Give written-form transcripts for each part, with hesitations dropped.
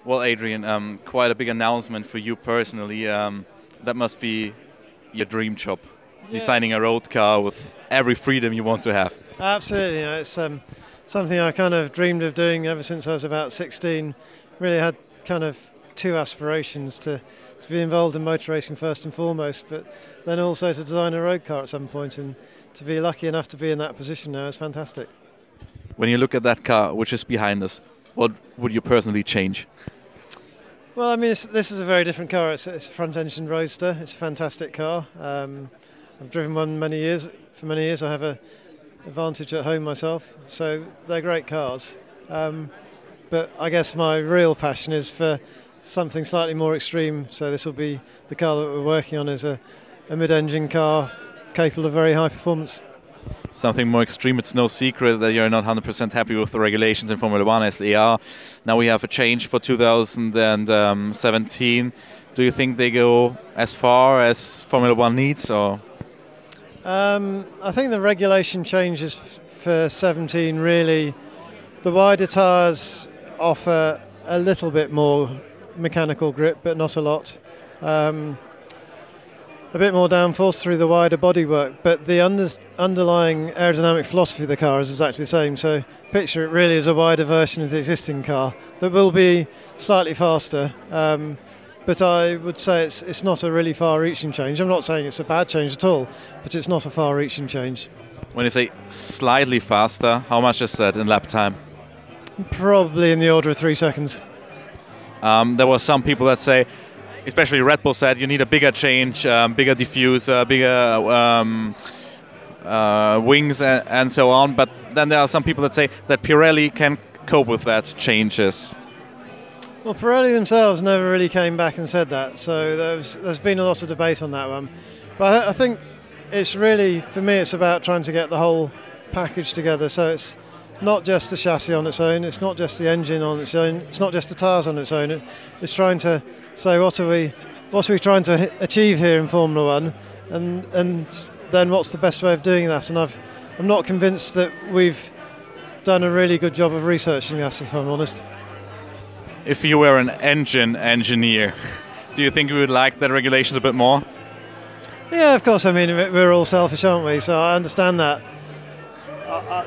Well, Adrian, quite a big announcement for you personally. That must be your dream job, designing a road car with every freedom you want to have. Absolutely, it's something I kind of dreamed of doing ever since I was about 16. Really had kind of two aspirations to be involved in motor racing first and foremost, but then also to design a road car at some point, and to be lucky enough to be in that position now is fantastic. When you look at that car, which is behind us, what would you personally change? Well, I mean, this is a very different car. It's a front-engine roadster. It's a fantastic car. I've driven one for many years. I have a Advantage at home myself, so they're great cars. But I guess my real passion is for something slightly more extreme. So this will be the car that we're working on, is a mid-engine car capable of very high performance. Something more extreme. It's no secret that you're not 100% happy with the regulations in Formula 1 as they are. Now we have a change for 2017. Do you think they go as far as Formula 1 needs, or? I think the regulation changes for 17 really. The wider tyres offer a little bit more mechanical grip, but not a lot. A bit more downforce through the wider bodywork, but the underlying aerodynamic philosophy of the car is exactly the same. So picture it really as a wider version of the existing car that will be slightly faster. But I would say it's not a really far-reaching change. I'm not saying it's a bad change at all, but it's not a far-reaching change. When you say slightly faster, how much is that in lap time? Probably in the order of 3 seconds. There were some people that say, especially Red Bull said, you need a bigger change, bigger diffuser, bigger wings and so on. But then there are some people that say that Pirelli can cope with that changes. Well, Pirelli themselves never really came back and said that, so there's been a lot of debate on that one. But I think it's really, for me, it's about trying to get the whole package together. So it's not just the chassis on its own, it's not just the engine on its own, it's not just the tyres on its own. It's trying to say what are we trying to achieve here in Formula 1, and then what's the best way of doing that. And I'm not convinced that we've done a really good job of researching that, if I'm honest. If you were an engine engineer, do you think you would like the regulations a bit more? Yeah, of course. I mean, we're all selfish, aren't we? So I understand that.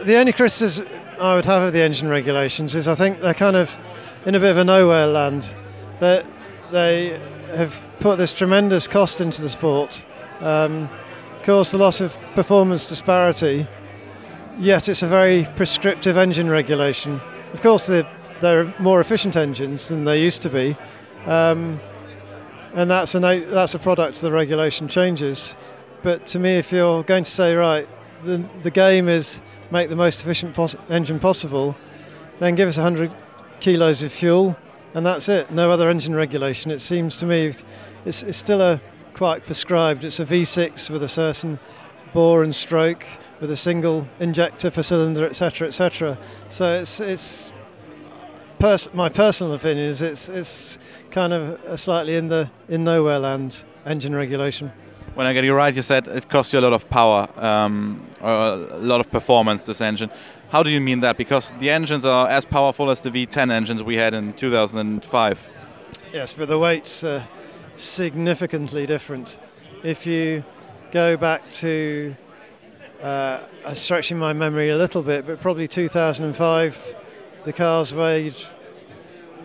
The only criticism I would have of the engine regulations is I think they're kind of in a bit of a nowhere land. They have put this tremendous cost into the sport, caused a lot of performance disparity, yet it's a very prescriptive engine regulation. Of course, they're more efficient engines than they used to be, and that's a product of the regulation changes. But to me, if you're going to say, right, the game is make the most efficient engine possible, then give us 100 kilos of fuel, and that's it. No other engine regulation. It seems to me it's still quite prescribed. It's a V6 with a certain bore and stroke, with a single injector per cylinder, etc., etc. So my personal opinion is it's kind of a slightly in nowhere land engine regulation. When I get you right, you said it costs you a lot of power, or a lot of performance, this engine. How do you mean that? Because the engines are as powerful as the V10 engines we had in 2005. Yes, but the weight's significantly different. If you go back to, I'm stretching my memory a little bit, but probably 2005, the cars weighed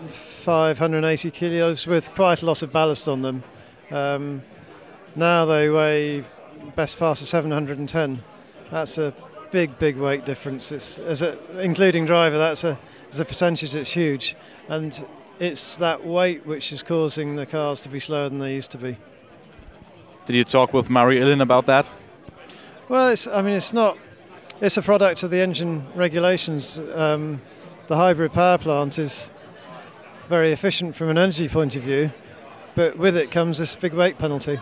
580 kilos with quite a lot of ballast on them. Now they weigh best part of 710. That's a big weight difference. Including driver, as a percentage, it's huge, and it's that weight which is causing the cars to be slower than they used to be. Did you talk with Mari Ilin about that? Well, it's a product of the engine regulations. The hybrid power plant is very efficient from an energy point of view, but with it comes this big weight penalty.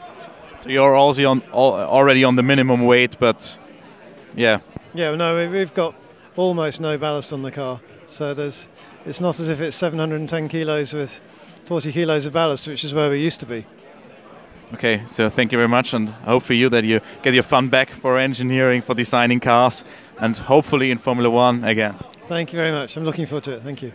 So you're also already on the minimum weight, but yeah. Yeah, no, we've got almost no ballast on the car, so it's not as if it's 710 kilos with 40 kilos of ballast, which is where we used to be. Okay, so thank you very much, and I hope for you that you get your fun back for engineering, for designing cars, and hopefully in Formula 1 again. Thank you very much. I'm looking forward to it. Thank you.